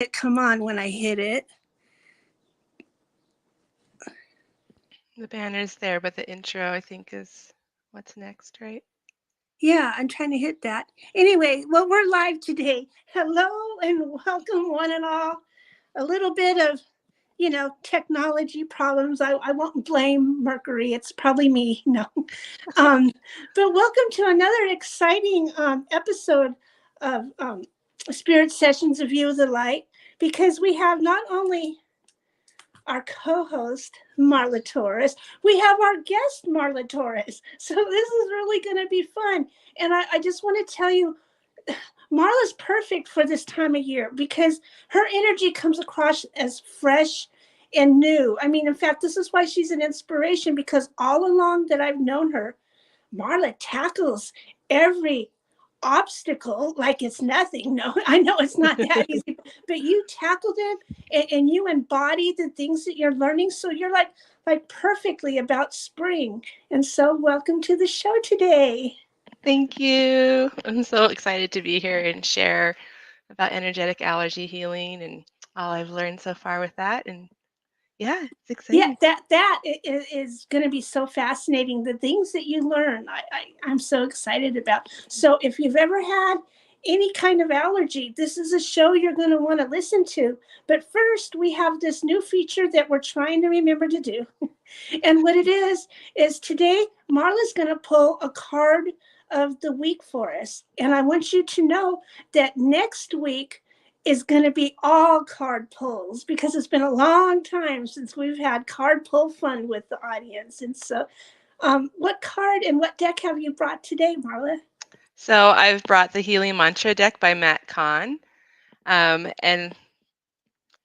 it come on when I hit it. The banner's there, but the intro, I think, is what's next, right? Yeah, I'm trying to hit that. Anyway, well, we're live today. Hello and welcome, one and all. A little bit of, technology problems. I won't blame Mercury. It's probably me. No. Um, but welcome to another exciting episode of Spirit Sessions of You of the Light, because we have not only our co-host Marla Torres, we have our guest Marla Torres. So this is really going to be fun. And I just want to tell you, Marla's perfect for this time of year because her energy comes across as fresh and new. I mean, in fact, this is why she's an inspiration, because all along that I've known her, Marla tackles every obstacle like it's nothing. No, I know it's not that easy, but you tackled it, and you embody the things that you're learning. So you're like perfectly about spring. And so welcome to the show today. Thank you. I'm so excited to be here and share about energetic allergy healing and all I've learned so far with that. And yeah, it's Yeah, exciting. that is going to be so fascinating. The things that you learn, I'm so excited about. So if you've ever had any kind of allergy, this is a show you're going to want to listen to. But first, we have this new feature that we're trying to remember to do. And what it is today, Marla's going to pull a card of the week for us. And I want you to know that next week is going to be all card pulls, because it's been a long time since we've had card pull fun with the audience. And so, what card and what deck have you brought today, Marla? So I've brought the Healing Mantra deck by Matt Kahn. And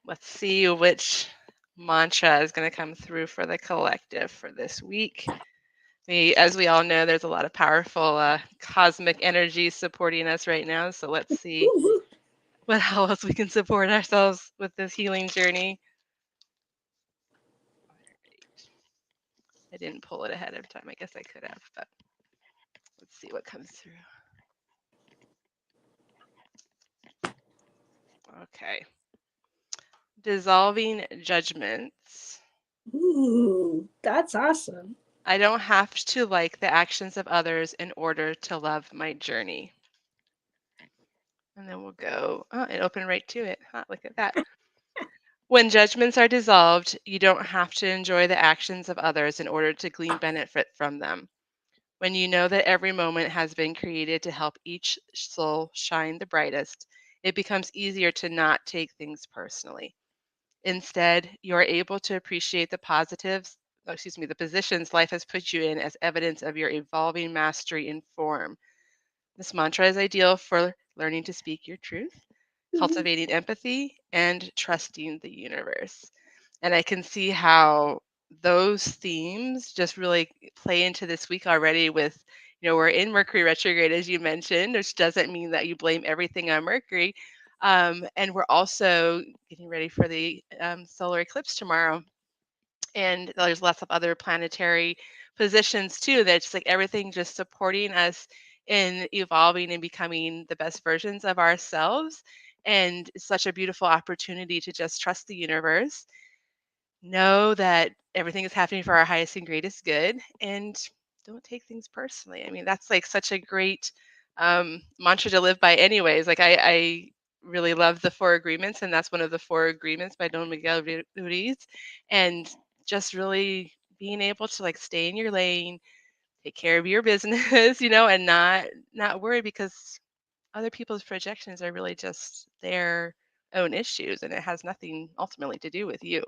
let's see which mantra is going to come through for the collective for this week. As we all know, there's a lot of powerful cosmic energy supporting us right now. So let's see how else we can support ourselves with this healing journey. I didn't pull it ahead of time. I guess I could have, but let's see what comes through. Okay. Dissolving judgments. Ooh, that's awesome. I don't have to like the actions of others in order to love my journey. And then we'll go, oh, it opened right to it. Huh, look at that. When judgments are dissolved, you don't have to enjoy the actions of others in order to glean benefit from them. When you know that every moment has been created to help each soul shine the brightest, it becomes easier to not take things personally. Instead, you are able to appreciate the positions life has put you in as evidence of your evolving mastery in form. This mantra is ideal for learning to speak your truth, cultivating empathy, and trusting the universe. And I can see how those themes just really play into this week already with, we're in Mercury retrograde, as you mentioned, which doesn't mean that you blame everything on Mercury. And we're also getting ready for the solar eclipse tomorrow. And there's lots of other planetary positions too, that's like everything just supporting us in evolving and becoming the best versions of ourselves. And it's such a beautiful opportunity to just trust the universe, know that everything is happening for our highest and greatest good, and don't take things personally. I mean, that's like such a great mantra to live by anyways. Like I really love the four agreements, and that's one of the four agreements by Don Miguel Ruiz. And just really being able to like stay in your lane, take care of your business, and not worry, because other people's projections are really just their own issues, and it has nothing ultimately to do with you.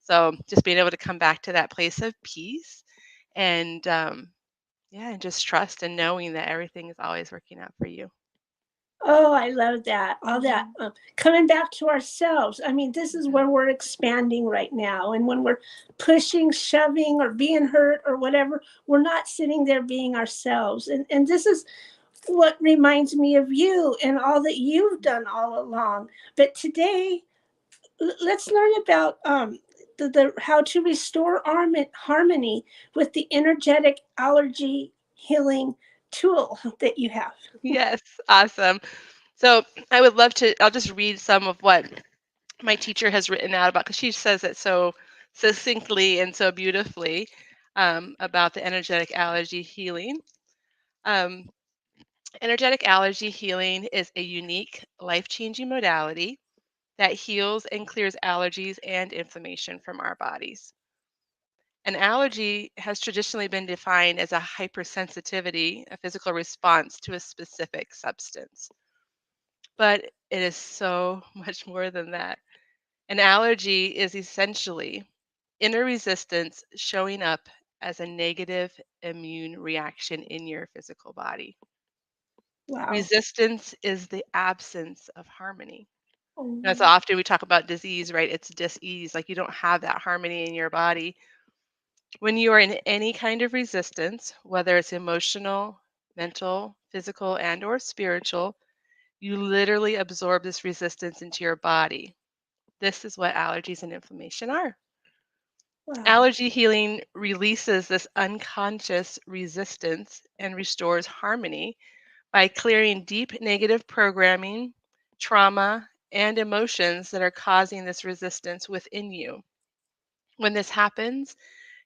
So just being able to come back to that place of peace and yeah, and just trust and knowing that everything is always working out for you. Oh, I love that. All that coming back to ourselves. I mean, this is where we're expanding right now. And when we're pushing, shoving, or being hurt or whatever, we're not sitting there being ourselves. And this is what reminds me of you and all that you've done all along. But today, let's learn about the how to restore harmony with the energetic allergy healing tool that you have. Yes, awesome. So I would love to, I'll just read some of what my teacher has written out about, because she says it so succinctly and so beautifully, about the energetic allergy healing. Um, Energetic allergy healing is a unique, life-changing modality that heals and clears allergies and inflammation from our bodies. An allergy has traditionally been defined as a hypersensitivity, a physical response to a specific substance. But it is so much more than that. An allergy is essentially inner resistance showing up as a negative immune reaction in your physical body. Wow. Resistance is the absence of harmony. So Oh, often we talk about disease, right? It's dis-ease, like you don't have that harmony in your body. When you are in any kind of resistance, whether it's emotional, mental, physical, and or spiritual, you literally absorb this resistance into your body. This is what allergies and inflammation are. wow. Allergy healing releases this unconscious resistance and restores harmony by clearing deep negative programming, trauma, and emotions that are causing this resistance within you. When this happens,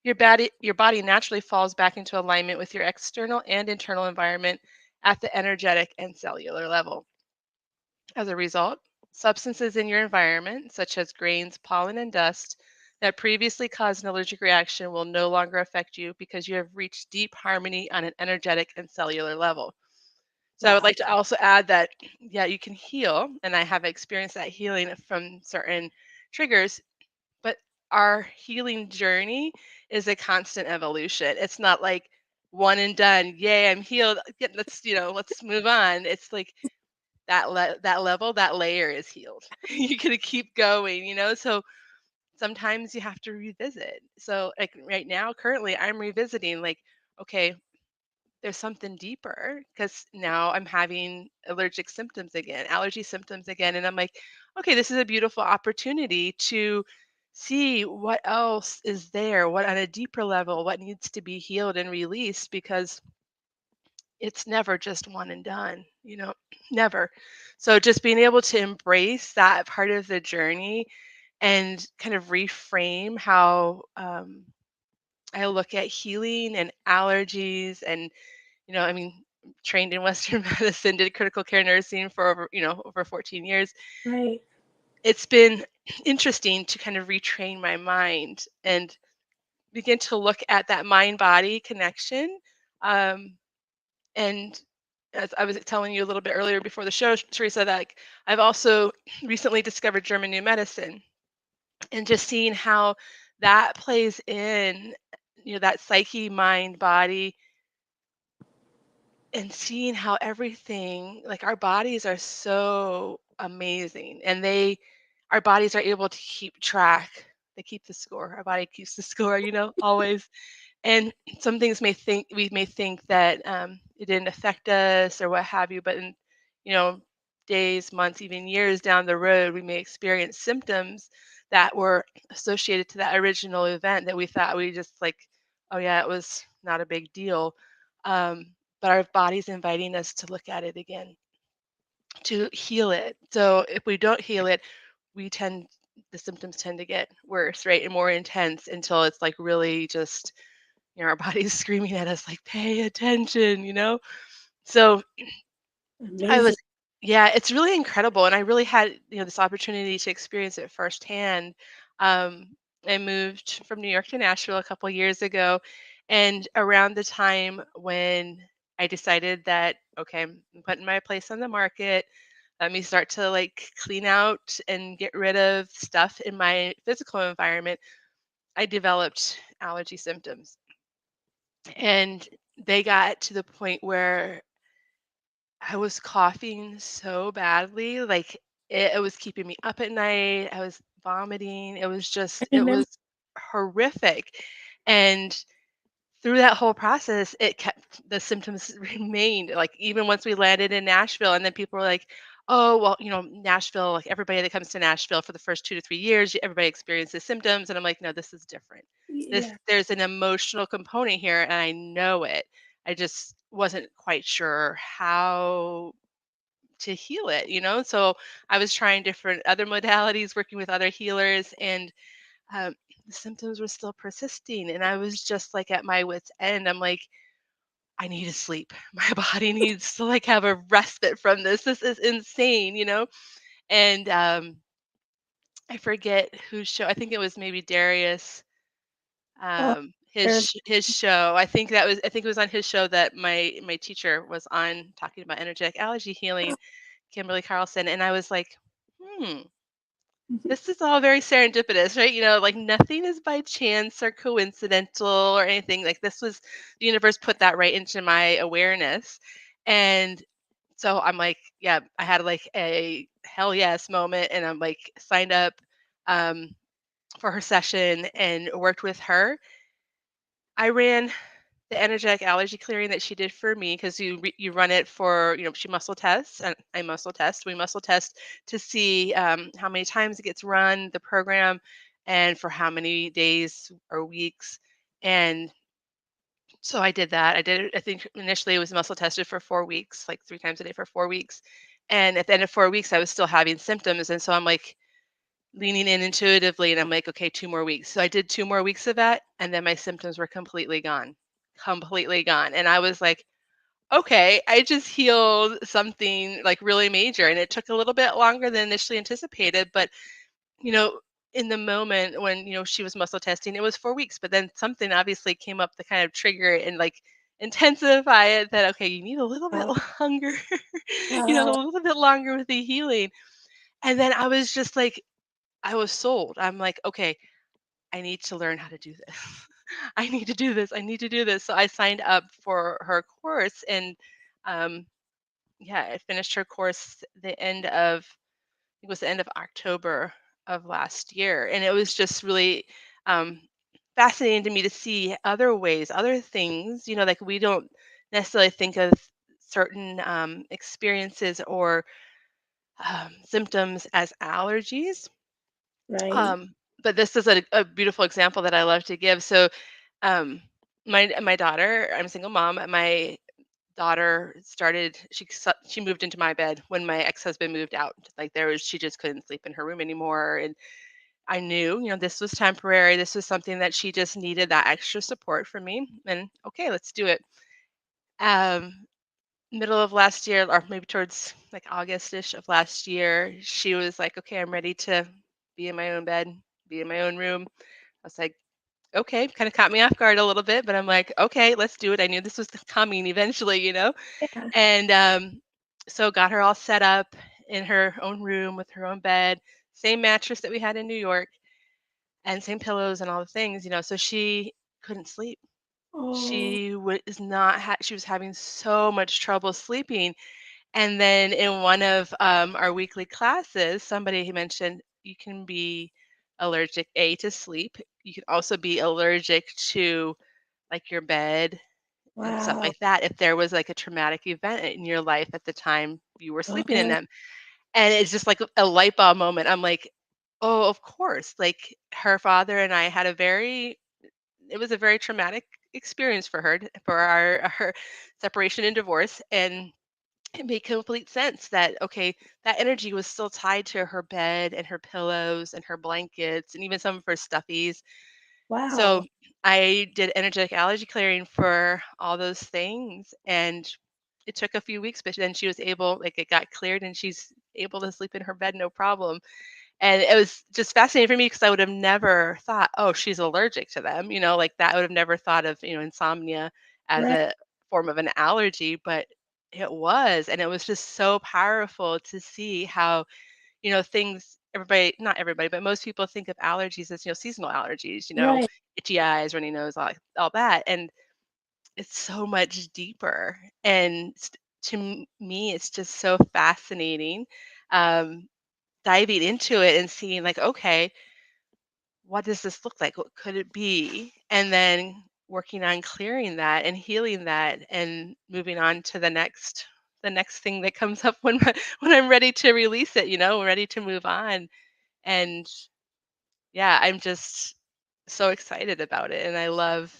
your body naturally falls back into alignment with your external and internal environment at the energetic and cellular level. As a result, substances in your environment, such as grains, pollen, and dust, that previously caused an allergic reaction will no longer affect you because you have reached deep harmony on an energetic and cellular level. So I would Wow. like to also add that, yeah, you can heal, and I have experienced that healing from certain triggers, but our healing journey is a constant evolution. It's not like one and done. Yay, I'm healed. Let's move on. It's like that level, that layer is healed. You're gonna keep going, So sometimes you have to revisit. So like right now, currently, I'm revisiting. Like, okay, there's something deeper because now I'm having allergic symptoms again, allergy symptoms again. And I'm like, okay, this is a beautiful opportunity to see what else is there, what on a deeper level, what needs to be healed and released, because it's never just one and done, never. So just being able to embrace that part of the journey and kind of reframe how I look at healing and allergies and I mean, trained in Western medicine, did critical care nursing for over 14 years. Right. It's been interesting to kind of retrain my mind and begin to look at that mind body connection. Um, and as I was telling you a little bit earlier before the show, Teresa, that like, I've also recently discovered German New Medicine, and just seeing how that plays in, that psyche, mind, body, and seeing how everything, like our bodies are so amazing, and our bodies are able to keep track. They keep the score. Our body keeps the score, always. And some things we may think that it didn't affect us or what have you, but in you know days, months, even years down the road, we may experience symptoms that were associated to that original event that we thought we just like, oh yeah, it was not a big deal. um, but our body's inviting us to look at it again, to heal it. So if we don't heal it, we tend the symptoms tend to get worse, right, and more intense until it's like really just our body's screaming at us like, pay attention. So I Amazing. was, yeah, it's really incredible. And I really had, this opportunity to experience it firsthand. Um, I moved from New York to Nashville a couple years ago. And around the time when I decided that, okay, I'm putting my place on the market, let me start to like clean out and get rid of stuff in my physical environment, I developed allergy symptoms. And they got to the point where I was coughing so badly, like it was keeping me up at night. I was vomiting. I It remember. was horrific. And through that whole process, the symptoms remained, like, even once we landed in Nashville, and then people were like, "Oh, well, Nashville, like, everybody that comes to Nashville for the first 2 to 3 years, everybody experiences symptoms," and I'm like, "No, this is different. Yeah. There's an emotional component here, and I know it. I just wasn't quite sure how to heal it, you know? So I was trying different other modalities, working with other healers, and um, the symptoms were still persisting. And I was just like at my wit's end. I'm like, I need to sleep. My body needs to like have a respite from this. This is insane, you know? And I forget whose show. I think it was maybe Darius. Oh, there's His show. I think it was on his show that my teacher was on talking about energetic allergy healing, Kimberly Carlson, and I was like, hmm, mhm. this is all very serendipitous, right? You know, like nothing is by chance or coincidental or anything. Like this was the universe put that right into my awareness. And so I'm like, yeah, I had like a hell yes moment and I'm like signed up um, for her session and worked with her. I ran the energetic allergy clearing that she did for me because you run it for, you know, she muscle tests and I muscle test. We muscle test to see how many times it gets run, the program, and for how many days or weeks. And so I did that. I did it. I think initially it was muscle tested for 4 weeks, like 3 times a day for 4 weeks. And at the end of 4 weeks, I was still having symptoms. And so I'm like leaning in intuitively and I'm like, okay, 2 more weeks. So I did 2 more weeks of that. And then my symptoms were completely gone. And I was like, okay, I just healed something like really major. And it took a little bit longer than initially anticipated. But, you know, in the moment when, you know, she was muscle testing, it was 4 weeks. But then something obviously came up to kind of trigger it and like intensify it that, okay, you need a little bit wow. longer, you know, Wow. a little bit longer with the healing. And then I was just like, I was sold. I'm like, okay, I need to learn how to do this. I need to do this. I need to do this. So I signed up for her course and um yeah, I finished her course the end of it was the end of October of last year. And it was just really um fascinating to me to see other ways, other things, you know, like we don't necessarily think of certain experiences or symptoms as allergies. Right. Um, but this is a beautiful example that I love to give. So, um, my daughter, I'm a single mom. My daughter started. She moved into my bed when my ex husband moved out. Like she just couldn't sleep in her room anymore, and I knew, you know, this was temporary. This was something that she just needed that extra support from me. And okay, let's do it. Um, Middle of last year, or maybe towards like August-ish of last year, she was like, okay, I'm ready to be in my own bed, be in my own room. I was like, okay, kind of caught me off guard a little bit, but I'm like, okay, let's do it. I knew this was coming eventually, you know? Yeah. And so got her all set up in her own room with her own bed, same mattress that we had in New York, and same pillows and all the things, you know. So she couldn't sleep. Oh, She was not, she was having so much trouble sleeping. And then in one of our weekly classes, somebody mentioned you can be allergic to sleep. You can also be allergic to like your bed and stuff wow. like that if there was like a traumatic event in your life at the time you were sleeping in Uh-huh. them. And it's just like a light bulb moment. I'm like, oh, of course. Like her father and I had it was a very traumatic experience for her, for our separation and divorce. And it made complete sense that okay, that energy was still tied to her bed and her pillows and her blankets and even some of her stuffies. So Wow. I did energetic allergy clearing for all those things, and it took a few weeks, but then she was able, like it got cleared, and she's able to sleep in her bed no problem. And it was just fascinating for me because I would have never thought, oh, she's allergic to them, you know, like that. I would have never thought of, you know, insomnia as Right. a form of an allergy, but it was. And it was just so powerful to see how, you know, things, everybody, not everybody, but most people think of allergies as, you know, seasonal allergies, you know, Right. itchy eyes, runny nose, all that. And it's so much deeper. And me, it's just so fascinating. Um, Diving into it and seeing like, okay, what does this look like? What could it be? And then working on clearing that and healing that and moving on to the next thing that comes up when when I'm ready to release it, you know, ready to move on. And yeah, I'm just so excited about it and I love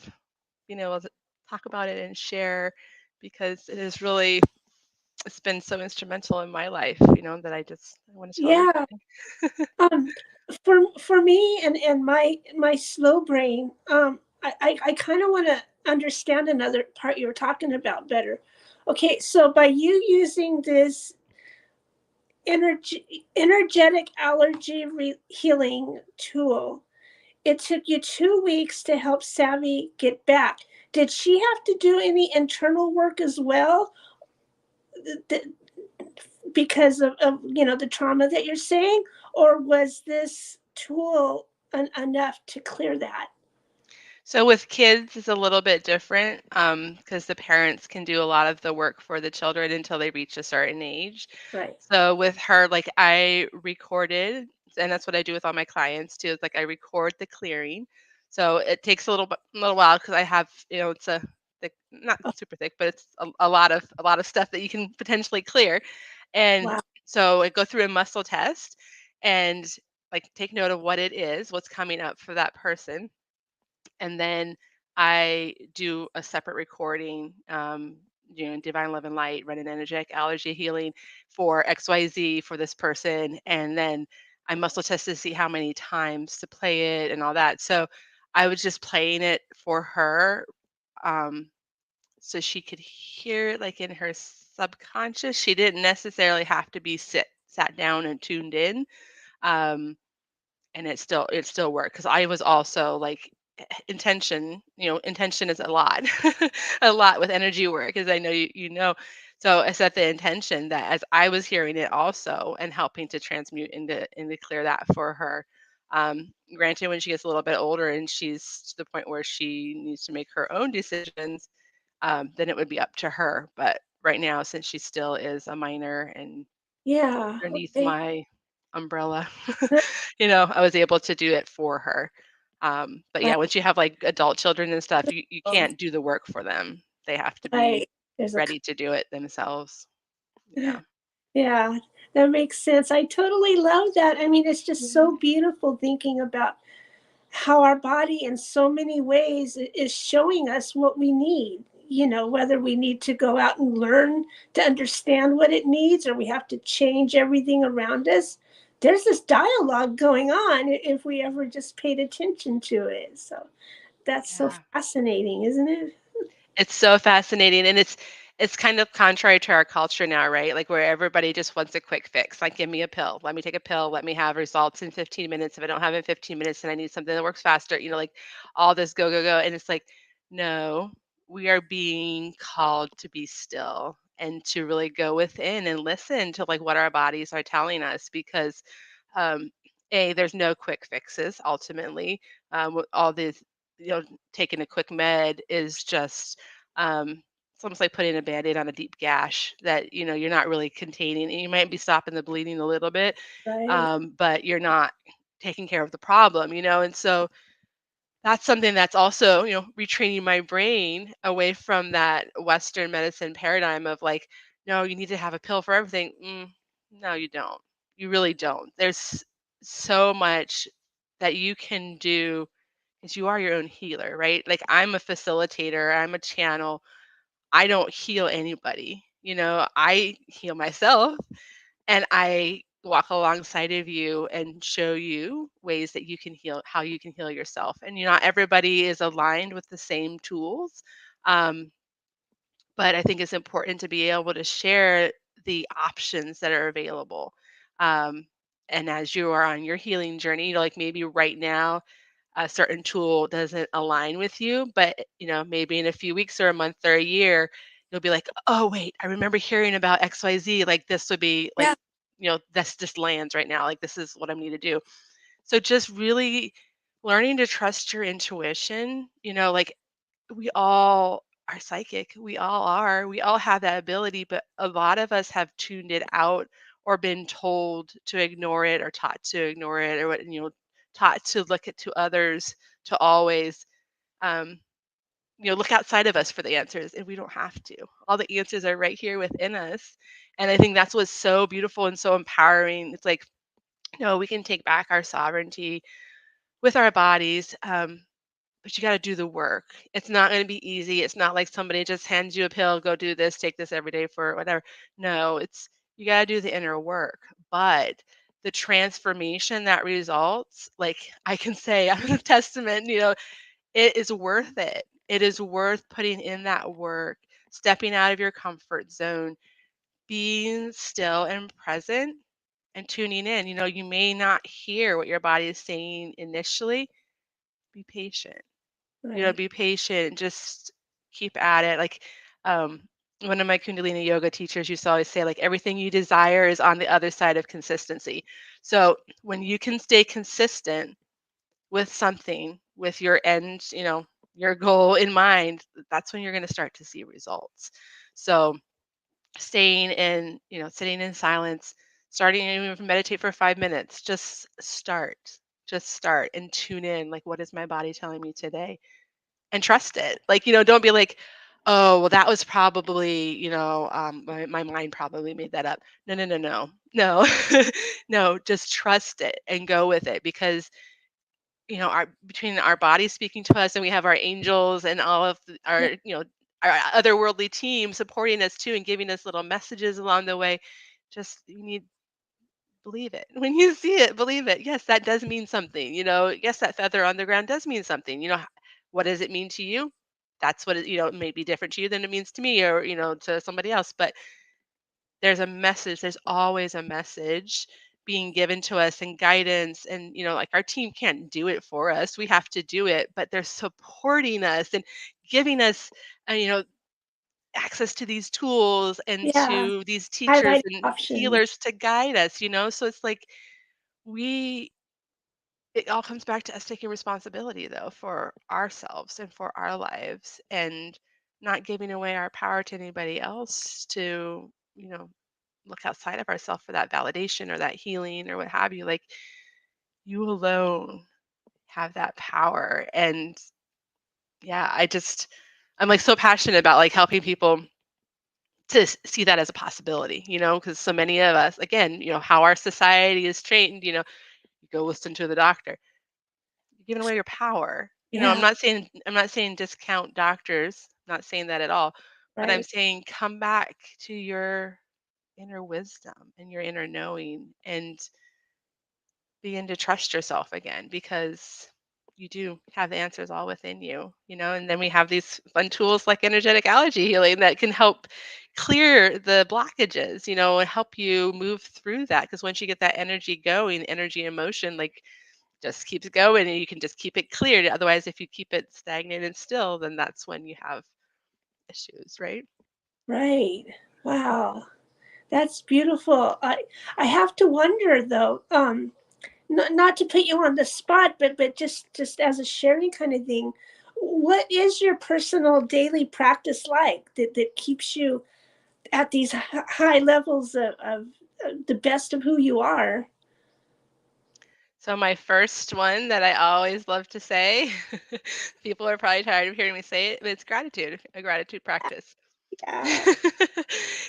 being able to talk about it and share because it is really it's been so instrumental in my life, that I want to tell Yeah. everybody. Um, for me and my slow brain, I kind of want to understand another part you were talking about better. Okay, so by you using this energetic allergy healing tool, it took you 2 weeks to help Savvy get back. Did she have to do any internal work as well? Because of the trauma that you're saying, or was this tool enough to clear that? So with kids, it's a little bit different because the parents can do a lot of the work for the children until they reach a certain age. Right. So with her, like I recorded, and that's what I do with all my clients too. Is like I record the clearing. So it takes a little while because I have, it's a thick, not Oh, super thick, but it's a lot of stuff that you can potentially clear. And wow. so I go through a muscle test and like take note of what it is, what's coming up for that person, and then I do a separate recording, Divine Love and Light, run an energetic allergy healing for XYZ for this person, and then I muscle test to see how many times to play it and all that. So I was just playing it for her, um, so she could hear it like in her subconscious. She didn't necessarily have to be sat down and tuned in. Um, and it still worked because I was also like intention is a lot a lot with energy work, as I know so I set the intention that as I was hearing it also and helping to transmute and to clear that for her. Granted, when she gets a little bit older and she's to the point where she needs to make her own decisions, then it would be up to her. But right now, since she still is a minor and Yeah. underneath Okay. my umbrella. I was able to do it for her. But yeah, Right. once you have like adult children and stuff, you can't do the work for them. They have to be Right. There's a ready to do it themselves. Yeah. yeah, that makes sense. I totally love that. I mean, it's just Mhm. so beautiful thinking about how our body in so many ways is showing us what we need, whether we need to go out and learn to understand what it needs or we have to change everything around us. There's this dialogue going on if we ever just paid attention to it. So that's so Yeah. fascinating, isn't it? It's so fascinating, and it's kind of contrary to our culture now, right? Like where everybody just wants a quick fix. Like, give me a pill. Let me take a pill. Let me have results in 15 minutes. If I don't have it in 15 minutes, then I need something that works faster. Like all this go, go, go. And it's like, no, we are being called to be still and to really go within and listen to like what our bodies are telling us because um there's no quick fixes ultimately. With all these, you know, taking a quick med is just it's almost like putting a band-aid on a deep gash that you're not really containing, and you might be stopping the bleeding a little bit, Right. but you're not taking care of the problem, and so that's something that's also, retraining my brain away from that Western medicine paradigm of like, no, you need to have a pill for everything. No, you don't. You really don't. There's so much that you can do because you are your own healer, right? Like I'm a facilitator, I'm a channel. I don't heal anybody. I heal myself and I walk alongside of you and show you ways that you can heal, how you can heal yourself. And not everybody is aligned with the same tools. Um, but I think it's important to be able to share the options that are available. Um, and as you are on your healing journey, like maybe right now a certain tool doesn't align with you, but maybe in a few weeks or a month or a year, you'll be like, oh wait, I remember hearing about XYZ. Like this would be like, Yeah. that's just lands right now. Like this is what I need to do. So just really learning to trust your intuition, like we all are psychic. We all are. We all have that ability, but a lot of us have tuned it out or been told to ignore it or taught to ignore it or taught to look at to others to always um, look outside of us for the answers, and we don't have to. All the answers are right here within us. And I think that's what's so beautiful and so empowering. It's like, we can take back our sovereignty with our bodies. but you got to do the work. It's not going to be easy. It's not like somebody just hands you a pill, go do this, take this every day for whatever. No, it's you got to do the inner work. But the transformation that results, like I can say, I'm a testament, it is worth it. It is worth putting in that work, stepping out of your comfort zone, being still and present and tuning in. You may not hear what your body is saying initially. Be patient. Right. Be patient, just keep at it. Like um one of my Kundalini yoga teachers used to always say, like, everything you desire is on the other side of consistency. So when you can stay consistent with something, with your end, your goal in mind, that's when you're going to start to see results. So staying in, sitting in silence, starting even if you meditate for 5 minutes, just start and tune in. Like, what is my body telling me today? And trust it. Like, don't be like, oh, well, that was probably, my mind probably made that up. No, no, no, no, no, no, just trust it and go with it because, our between our bodies speaking to us and we have our angels and all of Yeah. our, our otherworldly team supporting us too and giving us little messages along the way. Just, you need believe it. When you see it, believe it. Yes, that does mean something. Yes, that feather on the ground does mean something. What does it mean to you? That's what it may be different to you than it means to me or, to somebody else. But there's a message. There's always a message being given to us and guidance. And, like our team can't do it for us. We have to do it, but they're supporting us and giving us, access to these tools and Yeah. to these teachers Highlighting and options. healers to guide us. So it's like, we it all comes back to us taking responsibility though for ourselves and for our lives and not giving away our power to anybody else to, look outside of ourselves for that validation or that healing or what have you. Like, you alone have that power. And yeah, I'm like so passionate about like helping people to see that as a possibility, because so many of us, again, how our society is trained, you go listen to the doctor. You're giving away your power. Yeah. I'm not saying discount doctors, not saying that at all, but I'm Right. saying come back to your inner wisdom and your inner knowing and begin to trust yourself again because you do have the answers all within you, and then we have these fun tools like energetic allergy healing that can help clear the blockages, and help you move through that because once you get that energy going, energy emotion, like just keeps going and you can just keep it cleared. Otherwise, if you keep it stagnant and still, then that's when you have issues, right? Right. Wow. That's beautiful. I have to wonder though, not to put you on the spot, but just as a sharing kind of thing, what is your personal daily practice like that keeps you at these high levels of the best of who you are? So my first one that I always love to say, people are probably tired of hearing me say it, but it's gratitude, a gratitude practice.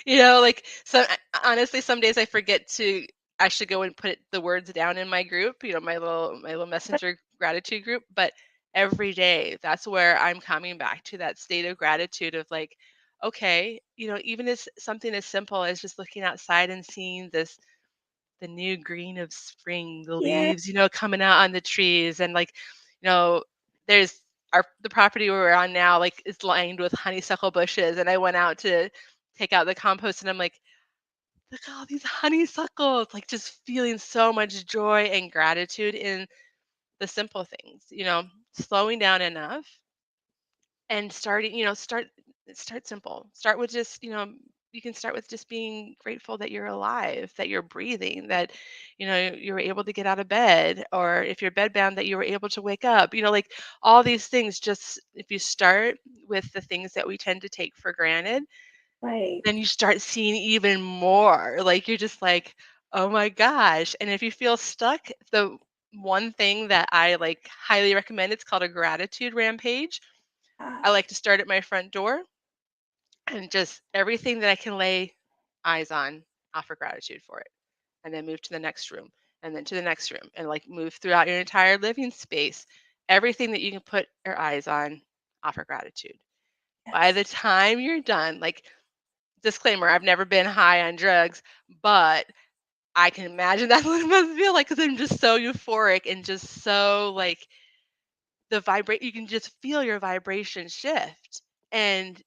Yeah. Like, so honestly, some days I forget to actually go and put the words down in my group, my little messenger gratitude group, but every day that's where I'm coming back to that state of gratitude of like, okay, even as something as simple as just looking outside and seeing the new green of spring, the Yeah. leaves, coming out on the trees and like, you know, there's the property we're on now, like, is lined with honeysuckle bushes. And I went out to take out the compost and I'm like, look at all these honeysuckles, like just feeling so much joy and gratitude in the simple things, slowing down enough and starting, start simple. Start with just, you can start with just being grateful that you're alive, that you're breathing, that, you were able to get out of bed, or if you're bedbound, that you were able to wake up, like all these things. Just if you start with the things that we tend to take for granted, Right. then you start seeing even more. Like you're just like, oh my gosh. And if you feel stuck, the one thing that I like highly recommend, it's called a gratitude rampage. I like to start at my front door and just everything that I can lay eyes on, offer gratitude for it. And then move to the next room and then to the next room and like move throughout your entire living space. everything that you can put your eyes on, offer gratitude. By Yes. the time you're done, like, disclaimer, I've never been high on drugs, but I can imagine that's what it must feel like because I'm just so euphoric and just so like you can just feel your vibration shift. And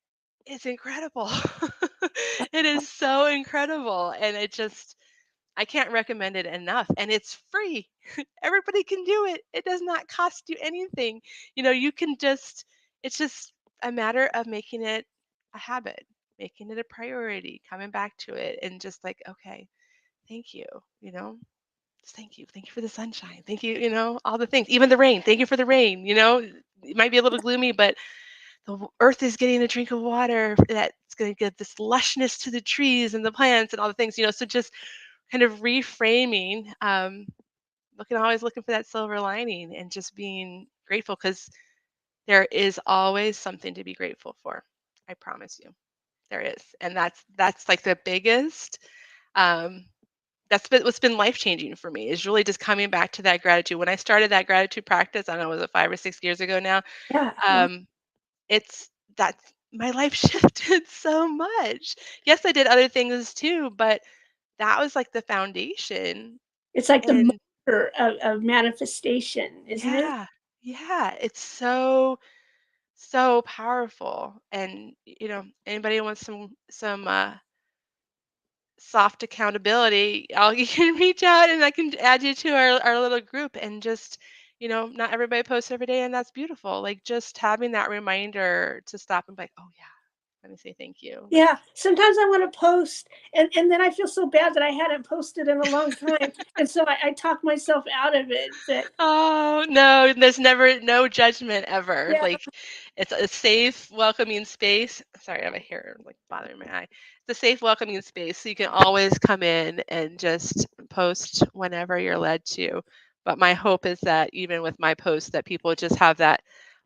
it's incredible. It is so incredible. And I can't recommend it enough. And it's free. Everybody can do it. It does not cost you anything. You can it's just a matter of making it a habit, making it a priority, coming back to it, and just like, okay, thank you, you know, just thank you. Thank you for the sunshine. Thank you, all the things, even the rain. Thank you for the rain. It might be a little gloomy, but earth is getting a drink of water that's going to give this lushness to the trees and the plants and all the things. So just kind of reframing, always looking for that silver lining and just being grateful because there is always something to be grateful for. I promise you, there is, and that's like the biggest. Um, what's been life changing for me is really just coming back to that gratitude. When I started that gratitude practice, I don't know, was it 5 or 6 years ago now? Yeah. Yeah. Um, it's that's my life shifted so much. Yes, I did other things too, but that was like the foundation. It's like the And motor of manifestation, isn't it? yeah, yeah, it's so powerful. And anybody who wants some soft accountability, you can reach out and I can add you to our little group and just, not everybody posts every day and that's beautiful. Like just having that reminder to stop and be like, oh yeah, let me say thank you. Like, Yeah. Sometimes I want to post and then I feel so bad that I hadn't posted in a long time. And so I talk myself out of it. But oh no, there's never no judgment ever. yeah, Like it's a safe, welcoming space. Sorry, I have a hair like bothering my eye. It's a safe, welcoming space, so you can always come in and just post whenever you're led to. But my hope is that even with my posts, that people just have that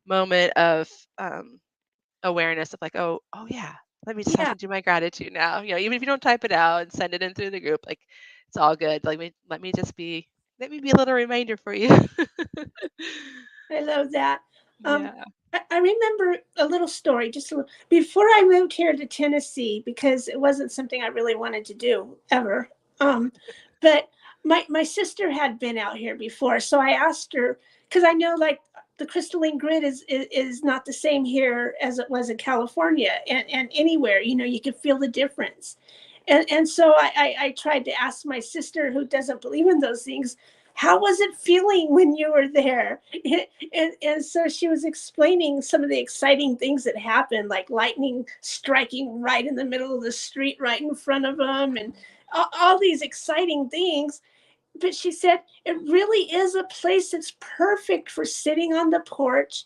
moment of um, awareness of like, oh yeah, let me just have yeah, to do my gratitude now. Even if you don't type it out and send it in through the group, like it's all good. Like let me be a little reminder for you. I love that. Um, Yeah. I remember a little story before I moved here to Tennessee because it wasn't something I really wanted to do ever. But my sister had been out here before, so I asked her because I know like the crystalline grid is not the same here as it was in California and anywhere. You can feel the difference. And so I tried to ask my sister, who doesn't believe in those things, how was it feeling when you were there? And so she was explaining some of the exciting things that happened, like lightning striking right in the middle of the street, right in front of them, and all these exciting things. But she said it really is a place that's perfect for sitting on the porch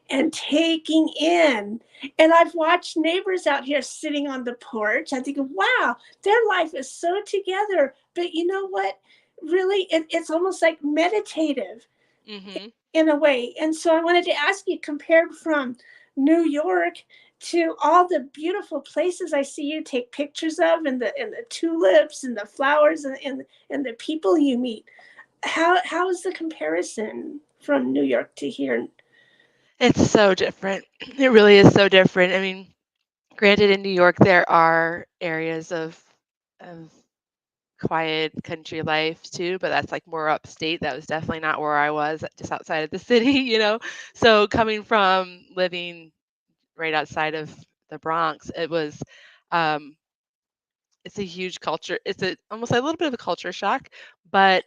and taking in. And I've watched neighbors out here sitting on the porch. I think, wow, their life is so together. But you know what? Really, it's almost like meditative Mhm. in a way. And so I wanted to ask you, compared from New York to all the beautiful places I see you take pictures of, and the tulips and the flowers and the people you meet. How is the comparison from New York to here? It's so different. It really is so different. I mean, granted in New York there are areas of quiet country life too, but that's like more upstate. That was definitely not where I was, just outside of the city, So coming from living right outside of the Bronx, um it's a huge culture. It's almost a little bit of a culture shock, but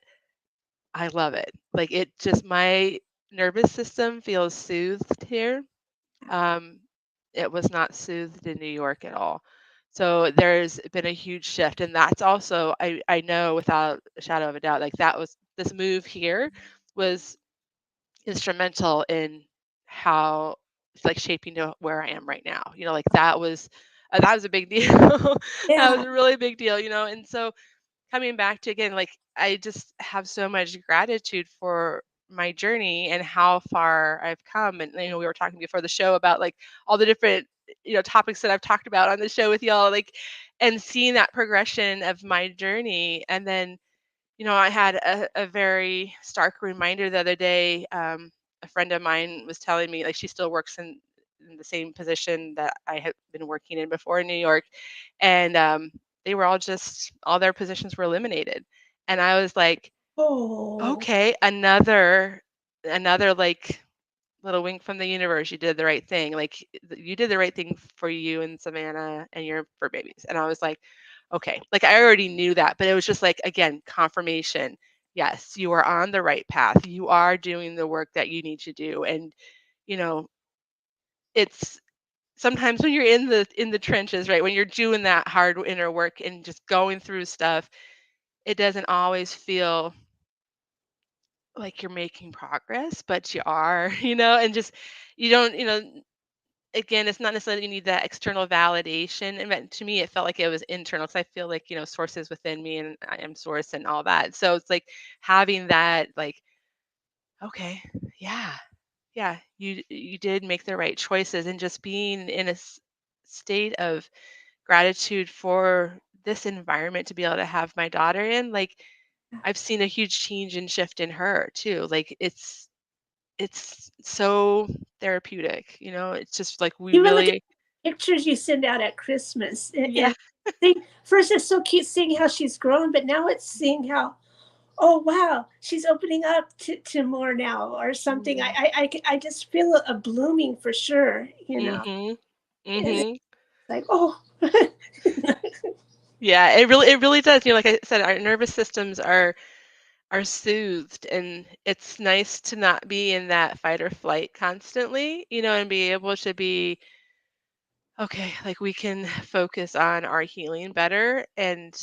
I love it. Like it just my nervous system feels soothed here. Um, it was not soothed in New York at all. So there's been a huge shift, and that's also I know without a shadow of a doubt, like that was this move here was instrumental in how it's like shaping to where I am right now. Like that was a big deal. That was Yeah, a really big deal. And so coming back to again, like I just have so much gratitude for my journey and how far I've come. And we were talking before the show about like all the different topics that I've talked about on the show with y'all, like and seeing that progression of my journey. And then I had a very stark reminder the other day. a friend of mine was telling me, like, she still works in the same position that I had been working in before in New York, and they were all their positions were eliminated, and I was like, Oh, okay, another like little wink from the universe. You did the right thing. Like you did the right thing for you and Savannah and your fur babies. And I was like, okay, like I already knew that, but it was just like, again, confirmation. Yes, you are on the right path. You are doing the work that you need to do. And, you know, it's sometimes when you're in the trenches, right? When you're doing that hard inner work and just going through stuff, it doesn't always feel like you're making progress, but you are, and just you don't, again, it's not necessarily you need that external validation. And to me, it felt like it was internal because I feel like, source is within me and I am source and all that. So it's like having that, like, okay, yeah, yeah, you did make the right choices, and just being in a state of gratitude for this environment to be able to have my daughter in, like, I've seen a huge change and shift in her too. Like it's so therapeutic, it's just like we even look at really. pictures you send out at Christmas, Yeah. and first it's so cute seeing how she's grown, but now it's seeing how, oh wow, she's opening up to more now or something. Mhm. I just feel a blooming for sure. Mhm. And it's Mhm. like, oh. Yeah, it really does. Like I said, our nervous systems are soothed, and it's nice to not be in that fight or flight constantly, and be able to be okay, like we can focus on our healing better, and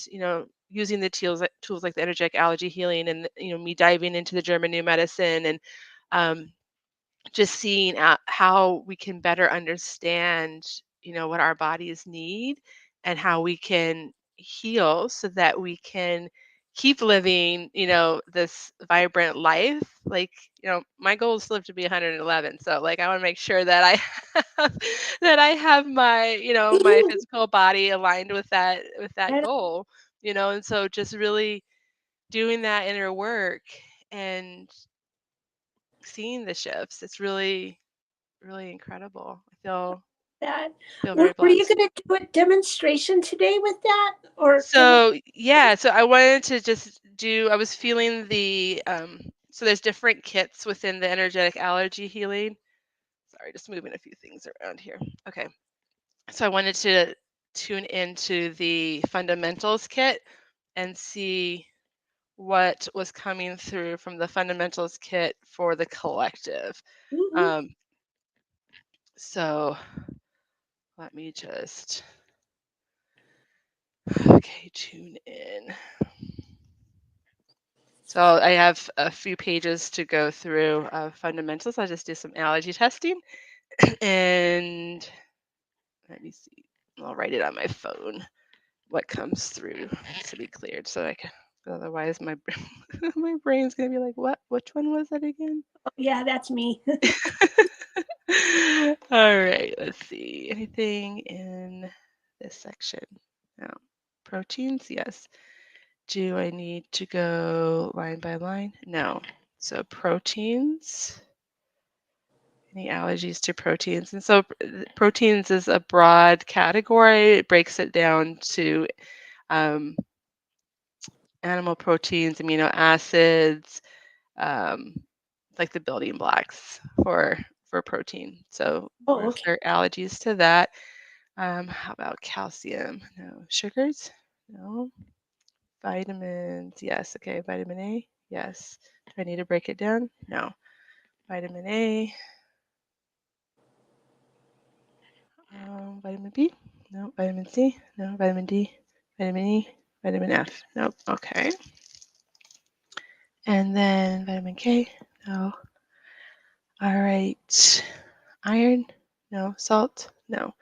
using the tools like the energetic allergy healing, and me diving into the German new medicine, and um just seeing how we can better understand, what our bodies need, and how we can heal so that we can keep living, this vibrant life. Like, my goal is to live to be 111. So like, I want to make sure that I have, that I have my, my physical body aligned with that goal, and so just really doing that inner work and seeing the shifts. It's really, really incredible. I That. feel very Were you blessed. going to do a demonstration today with that, or can we? So yeah, so I wanted to just I was feeling so there's different kits within the energetic allergy healing. Sorry, just moving a few things around here. Okay. So I wanted to tune into the fundamentals kit and see what was coming through from the fundamentals kit for the collective. Mhm. Um, so let me just, okay, tune in. So I have a few pages to go through fundamentals. I'll just do some allergy testing and let me see. I'll write it on my phone. What comes through to be cleared, so I can. Otherwise, my my brain's gonna be like, "What? Which one was that again?" Yeah, that's me. All right. Let's see. Anything in this section? No. Proteins? Yes. Do I need to go line by line? No. So proteins, any allergies to proteins? And so proteins is a broad category. It breaks it down to um, animal proteins, amino acids, um, like the building blocks for protein. So Oh, if okay. there are allergies to that, how about calcium? No. Sugars? No. Vitamins, yes. Okay, vitamin A, yes. Do I need to break it down? No. Vitamin A, vitamin B, no. Vitamin C, no. Vitamin D, vitamin E, vitamin F, nope. Okay. And then vitamin K, no. All right. Iron, no. Salt, no.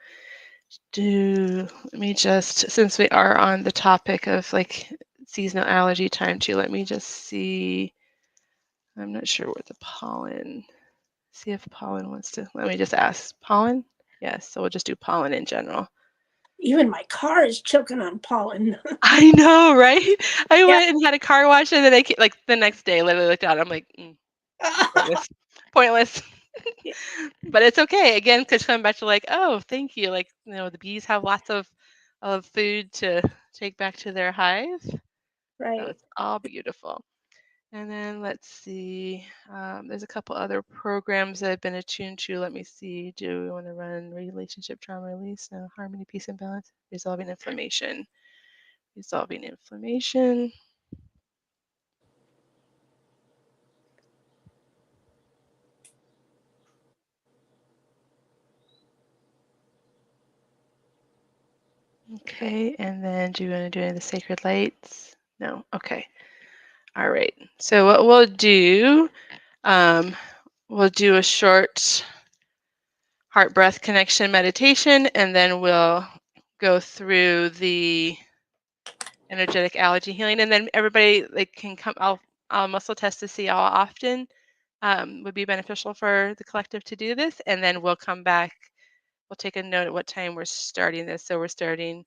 Let me just, since we are on the topic of like seasonal allergy time too, let me just see. I'm not sure what the pollen. See if pollen wants to. Let me just ask. Pollen? Yes. So we'll just do pollen in general. Even my car is choking on pollen. I know, right? I Yeah. went and had a car wash, and then like the next day, I literally looked out. I'm like, pointless. pointless. Yeah. But it's okay. Again, because come back to like, oh, thank you. Like, the bees have lots of food to take back to their hive. So Right. it's all beautiful. And then let's see. There's a couple other programs that I've been attuned to. Let me see. Do we want to run relationship trauma release? No. Harmony, peace, and balance. Resolving inflammation. Resolving inflammation. Okay, and then do you want to do any of the sacred lights? No? Okay. All right. So what we'll do a short heart breath connection meditation, and then we'll go through the energetic allergy healing, and then everybody can come. I'll muscle test to see how often would be beneficial for the collective to do this, and then we'll come back. We'll take a note at what time we're starting this. So we're starting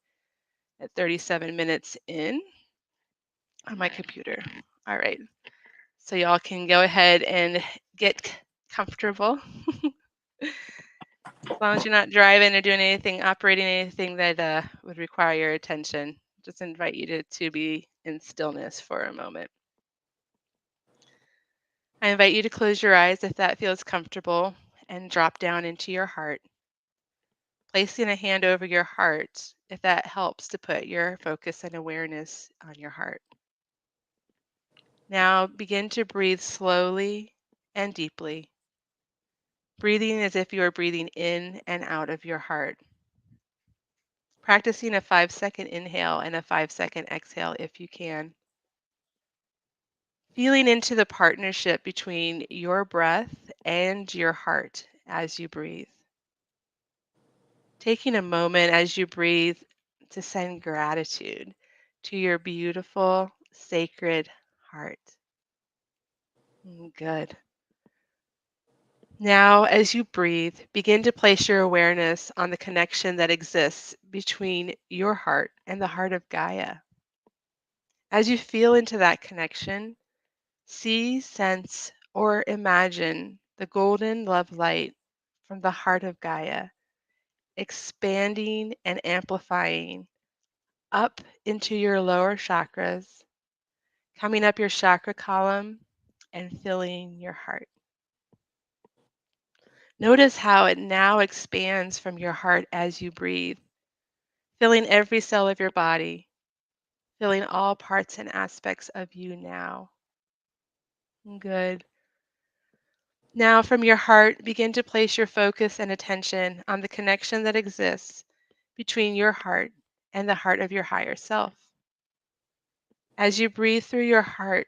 at 37 minutes in on my computer. All right. So y'all can go ahead and get comfortable. As long as you're not driving or doing anything, operating anything that would require your attention, just invite you to be in stillness for a moment. I invite you to close your eyes if that feels comfortable and drop down into your heart. Placing a hand over your heart if that helps to put your focus and awareness on your heart. Now begin to breathe slowly and deeply, breathing as if you are breathing in and out of your heart. Practicing a 5-second inhale and a 5-second exhale if you can. Feeling into the partnership between your breath and your heart as you breathe. Taking a moment as you breathe to send gratitude to your beautiful, sacred heart. Good. Now, as you breathe, begin to place your awareness on the connection that exists between your heart and the heart of Gaia. As you feel into that connection, see, sense, or imagine the golden love light from the heart of Gaia, expanding and amplifying up into your lower chakras, coming up your chakra column and filling your heart. Notice how it now expands from your heart as you breathe, filling every cell of your body, filling all parts and aspects of you now. Good. Now, from your heart, begin to place your focus and attention on the connection that exists between your heart and the heart of your higher self. As you breathe through your heart,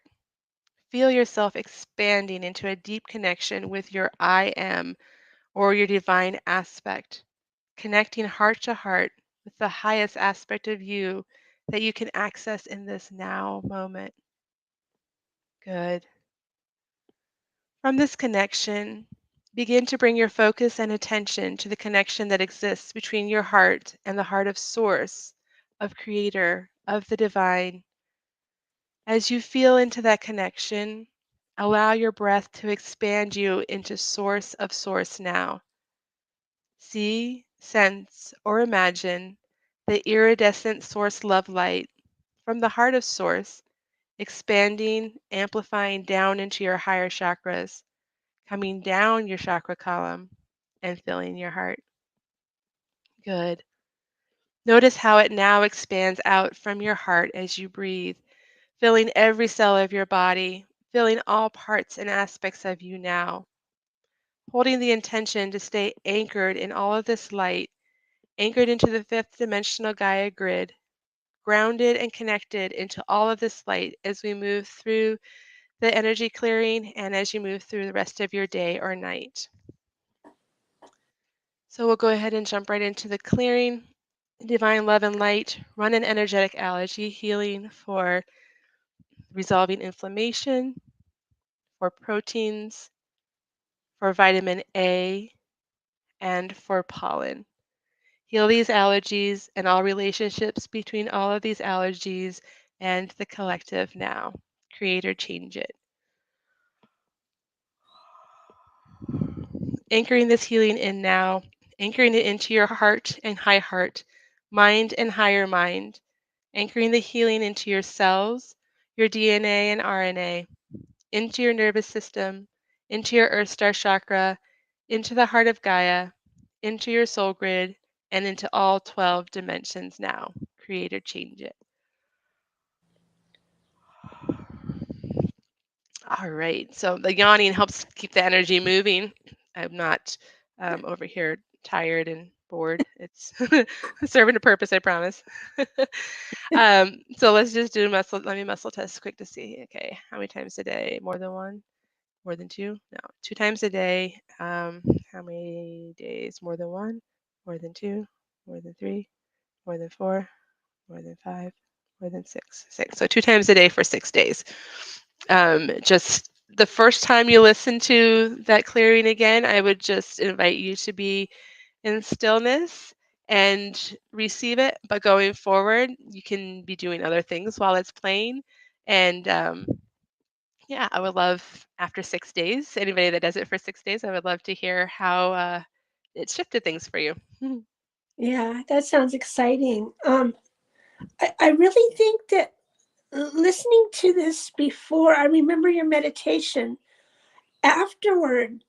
feel yourself expanding into a deep connection with your I am or your divine aspect, connecting heart to heart with the highest aspect of you that you can access in this now moment. Good. From this connection, begin to bring your focus and attention to the connection that exists between your heart and the heart of Source, of Creator, of the Divine. As you feel into that connection, allow your breath to expand you into Source of Source now. See, sense, or imagine the iridescent Source love light from the heart of Source, expanding, amplifying down into your higher chakras, coming down your chakra column and filling your heart. Good. Notice how it now expands out from your heart as you breathe, filling every cell of your body, filling all parts and aspects of you now. Holding the intention to stay anchored in all of this light, anchored into the fifth dimensional Gaia grid, grounded and connected into all of this light as we move through the energy clearing and as you move through the rest of your day or night. So we'll go ahead and jump right into the clearing. Divine love and light, run an energetic allergy healing for resolving inflammation, for proteins, for vitamin A, and for pollen. Heal these allergies and all relationships between all of these allergies and the collective now. Create or change it. Anchoring this healing in now, anchoring it into your heart and high heart, mind and higher mind, anchoring the healing into your cells, your DNA and RNA, into your nervous system, into your Earth Star chakra, into the heart of Gaia, into your soul grid, and into all 12 dimensions now. Creator, change it. All right. So the yawning helps keep the energy moving. I'm not over here tired and bored. It's serving a purpose, I promise. So let's just do a muscle. Let me muscle test quick to see. Okay, how many times a day? More than one? More than two? No, 2 times a day. How many days? More than one? More than two? More than three? More than four? More than five? More than six? Six. So 2 times a day for 6 days. Just the first time you listen to that clearing again, I would just invite you to be in stillness and receive it. But going forward, you can be doing other things while it's playing. And yeah, I would love after 6 days, anybody that does it for 6 days, I would love to hear how it shifted things for you. Yeah, that sounds exciting. I really think that listening to this before, I remember your meditation. Afterward,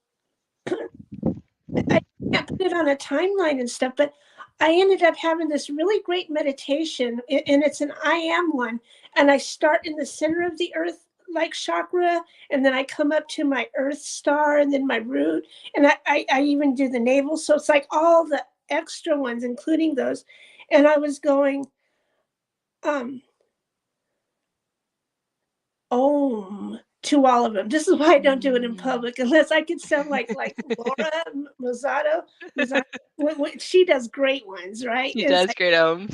I can't put it on a timeline and stuff, but I ended up having this really great meditation, and it's an I am one. And I start in the center of the earth, like chakra, and then I come up to my earth star and then my root. And I even do the navel. So it's like all the extra ones, including those. And I was going, um, Om to all of them. This is why I don't do it in public, unless I could sound like Laura Mozzato. She does great ones, right? She does great ohms.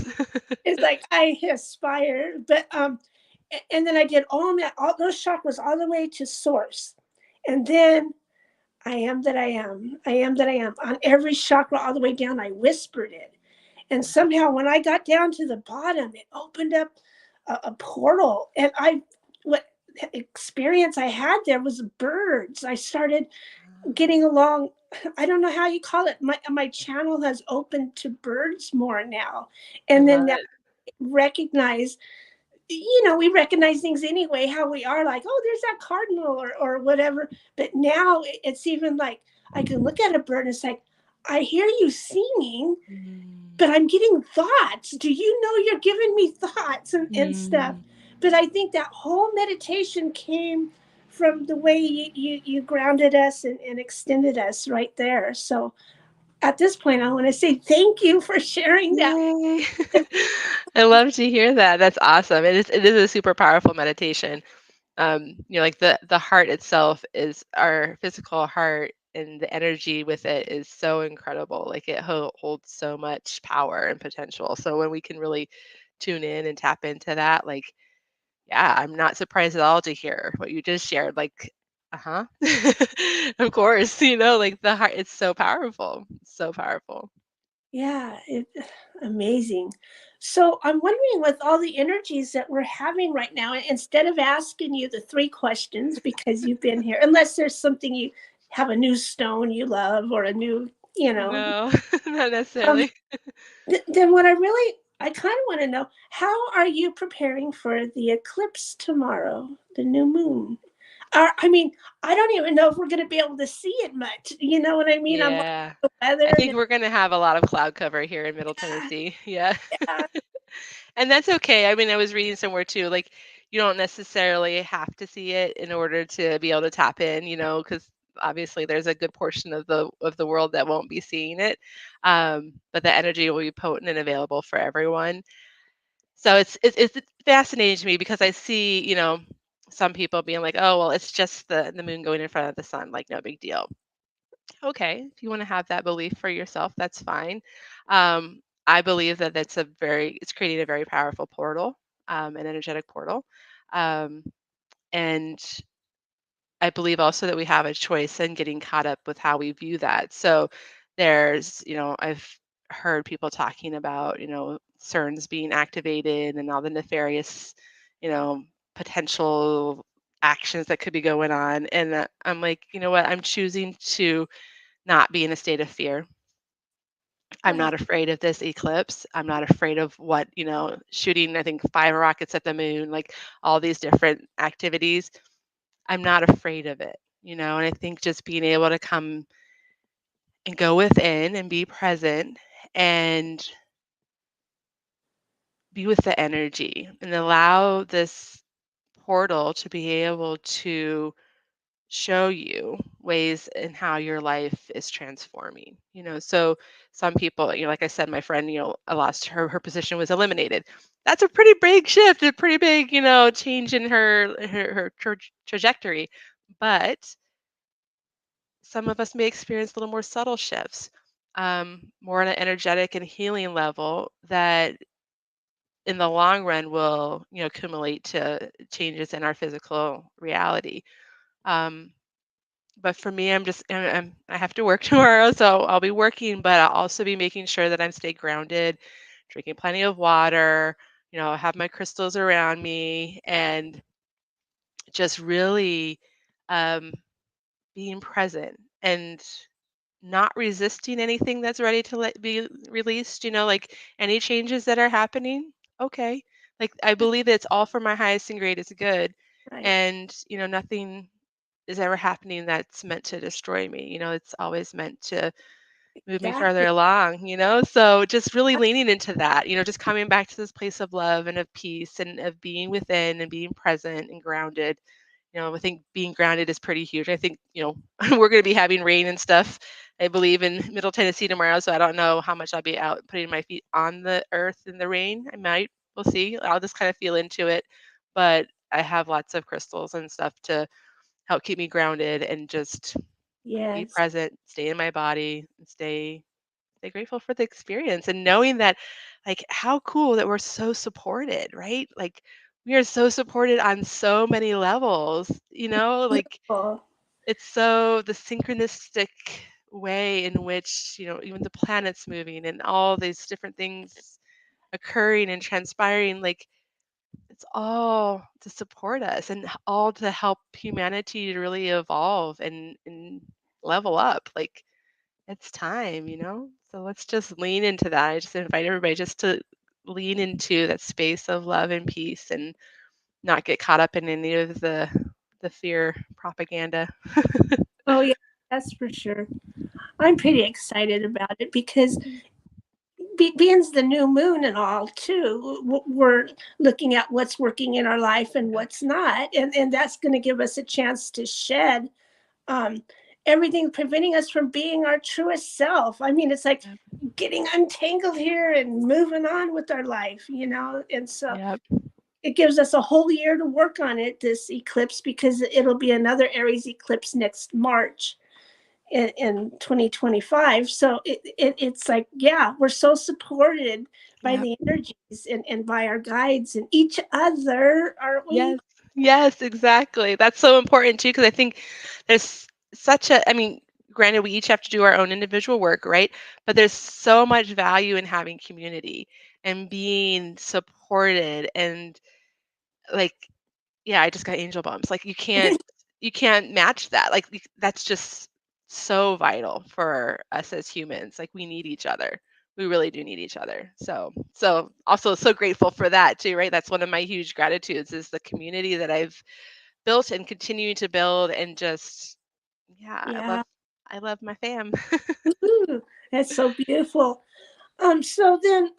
It's like I aspire, but and then I did all those chakras all the way to source, and then I am that I am. I am that I am on every chakra all the way down. I whispered it, and somehow when I got down to the bottom, it opened up a portal, and what experience I had there was birds. I started getting along. I don't know how you call it. My channel has opened to birds more now, I and then love that it. recognize, we recognize things anyway, how we are, like, oh, there's that cardinal or whatever. But now it's even like I can look at a bird and it's like, I hear you singing, but I'm getting thoughts. Do you know you're giving me thoughts and stuff? But I think that whole meditation came from the way you grounded us and extended us right there. So at this point, I want to say thank you for sharing that. Yay. I love to hear that. That's awesome. It is a super powerful meditation. Like the heart itself is our physical heart, and the energy with it is so incredible. Like it holds so much power and potential. So when we can really tune in and tap into that, like, yeah, I'm not surprised at all to hear what you just shared. Like, uh-huh. Of course, like the heart, it's so powerful. So powerful. Yeah, amazing. So I'm wondering, with all the energies that we're having right now, instead of asking you the three questions because you've been here, unless there's something you have a new stone you love or a new, No, not um, necessarily. then I kind of want to know, how are you preparing for the eclipse tomorrow, the new moon? I mean, I don't even know if we're going to be able to see it much. You know what I mean? I'm looking Yeah. at the I weather and think we're gonna have a lot of cloud cover here in Middle Tennessee. Yeah. yeah, And that's okay. I mean, I was reading somewhere too, like you don't necessarily have to see it in order to be able to tap in, because obviously there's a good portion of the world that won't be seeing it. But the energy will be potent and available for everyone. So it's fascinating to me because I see, some people being like, oh, well, it's just the moon going in front of the sun, like no big deal. Okay, if you want to have that belief for yourself, that's fine. I believe that it's creating a very powerful portal, an energetic portal. Um, and I believe also that we have a choice in getting caught up with how we view that. So I've heard people talking about, CERNs being activated and all the nefarious, you know, potential actions that could be going on. And I'm like, you know what? I'm choosing to not be in a state of fear. I'm Right. not afraid of this eclipse. I'm not afraid of what, shooting, I think, 5 rockets at the moon, like all these different activities. I'm not afraid of it, and I think just being able to come and go within and be present and be with the energy and allow this portal to be able to show you ways in how your life is transforming. So some people, like I said, my friend, I lost her position was eliminated. That's a pretty big shift, a pretty big, change in her trajectory. But some of us may experience little more subtle shifts, more on an energetic and healing level that in the long run will, accumulate to changes in our physical reality. Um, but for me, I have to work tomorrow, so I'll be working, but I'll also be making sure that I'm stay grounded, drinking plenty of water, have my crystals around me, and just really um, being present and not resisting anything that's ready to be released, like any changes that are happening, okay. Like I believe it's all for my highest and greatest good. Right. And, nothing is ever happening that's meant to destroy me. It's always meant to move me further Exactly. along. So just really leaning into that, just coming back to this place of love and of peace and of being within and being present and grounded. I think being grounded is pretty huge. I think, we're going to be having rain and stuff, I believe, in Middle Tennessee tomorrow. So I don't know how much I'll be out putting my feet on the earth in the rain. I might. We'll see. I'll just kind of feel into it. But I have lots of crystals and stuff to help keep me grounded and just be Yes. present, stay in my body, and stay grateful for the experience and knowing that like how cool that we're so supported, right? Like we are so supported on so many levels, like Beautiful. it's so the synchronistic way in which, even the planets moving and all these different things occurring and transpiring, like it's all to support us and all to help humanity to really evolve and level up. Like it's time. So let's just lean into that. I just invite everybody just to lean into that space of love and peace and not get caught up in any of the fear propaganda. Oh, yeah, that's for sure. I'm pretty excited about it because being the new moon and all too, we're looking at what's working in our life and Yep, what's not, and that's going to give us a chance to shed um, everything preventing us from being our truest self. I mean, it's like yep, getting untangled here and moving on with our life. And so yep, it gives us a whole year to work on it, this eclipse, because it'll be another Aries eclipse next March in 2025. So it's like, yeah, we're so supported by yep. the energies and by our guides and each other, aren't we? Yes, yes, exactly. That's so important too, because I think there's such a, I mean, granted, we each have to do our own individual work, right? But there's so much value in having community and being supported and like, yeah, I just got angel bumps. Like you can't match that. Like that's just so vital for us as humans. Like we need each other. We really do need each other. So also so grateful for that too, right? That's one of my huge gratitudes is the community that I've built and continue to build and just yeah, I love Yeah. I love my fam. Ooh, that's so beautiful. So then,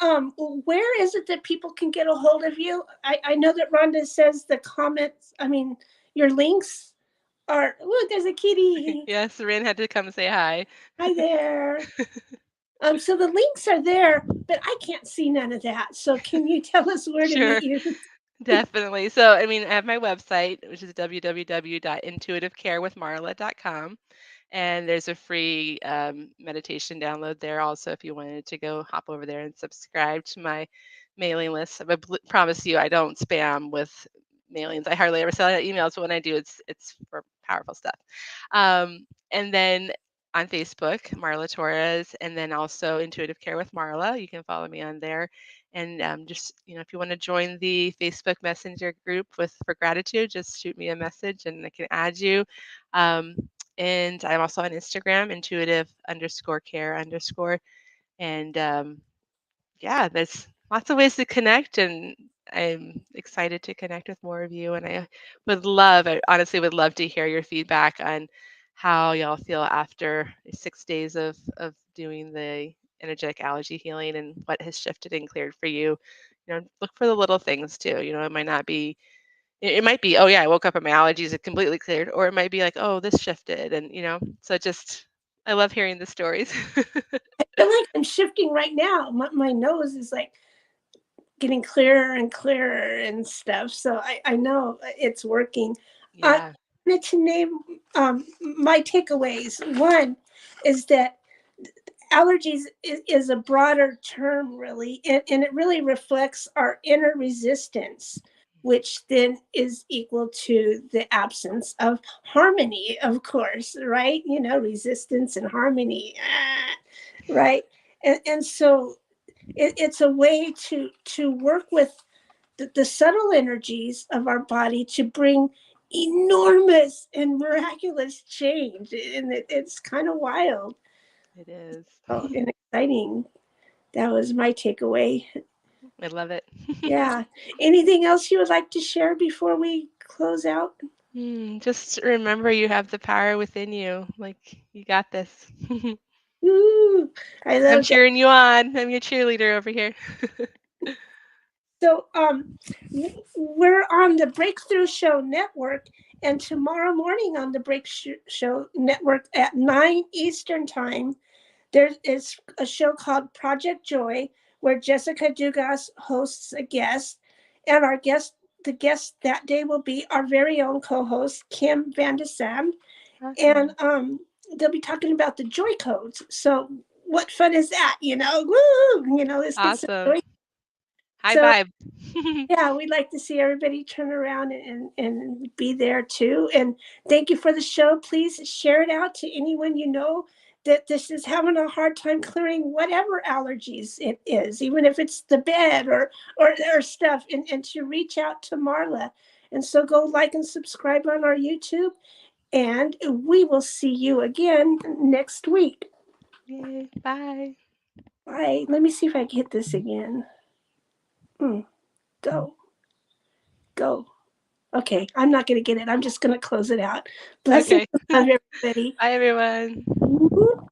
where is it that people can get a hold of you? I know that Rhonda says the comments, I mean, your links are, look, there's a kitty. Yes, Rin had to come say hi. Hi there. So the links are there, but I can't see none of that. So can you tell us where to Sure. meet you? Definitely. So, I mean, I have my website, which is www.intuitivecarewithmarla.com. And there's a free meditation download there also if you wanted to go hop over there and subscribe to my mailing list. Promise you, I don't spam with mailings. I hardly ever send out emails, but when I do, it's for powerful stuff. And then on Facebook, Marla Torres, and then also Intuitive Care with Marla. You can follow me on there. And just if you want to join the Facebook Messenger group with for gratitude, just shoot me a message and I can add you. Um, And I'm also on Instagram, intuitive_care_. And yeah, there's lots of ways to connect, and I'm excited to connect with more of you. And I honestly would love to hear your feedback on how y'all feel after 6 days of doing the energetic allergy healing and what has shifted and cleared for you. Look for the little things too. It might not be, it might be, oh yeah, I woke up and my allergies are completely cleared, or it might be like, oh, this shifted. And, so I love hearing the stories. I feel like I'm shifting right now. My nose is like getting clearer and clearer and stuff. So I know it's working. I Yeah, wanted to name my takeaways. One is that allergies is a broader term, really, and it really reflects our inner resistance, which then is equal to the absence of harmony, of course, right? Resistance and harmony, right? And so it's a way to work with the subtle energies of our body to bring enormous and miraculous change, and it's kind of wild. it is. Oh, and exciting. That was my takeaway. I love it. Yeah. Anything else you would like to share before we close out? Just remember you have the power within you. Like, you got this. Ooh, I I'm love that. cheering you on. I'm your cheerleader over here. So, we're on the Breakthrough Show Network, and tomorrow morning on the Show Network at 9 Eastern Time, there is a show called Project Joy, where Jessica Dugas hosts a guest, and the guest that day will be our very own co-host Kim Vandesam, and Awesome. they'll be talking about the joy codes. So what fun is that? Woo! Let's get some Awesome. joy. High So vibe. yeah, we'd like to see everybody turn around and be there too. And thank you for the show. Please share it out to anyone you know that this is having a hard time clearing whatever allergies it is, even if it's the bed or stuff, and to reach out to Marla. And so go like and subscribe on our YouTube, and we will see you again next week. Yay. Bye. Bye. Let me see if I can hit this again. Go, go. Okay, I'm not going to get it. I'm just going to close it out. Blessings Okay. and love, everybody. Bye, everyone. Woo-hoo.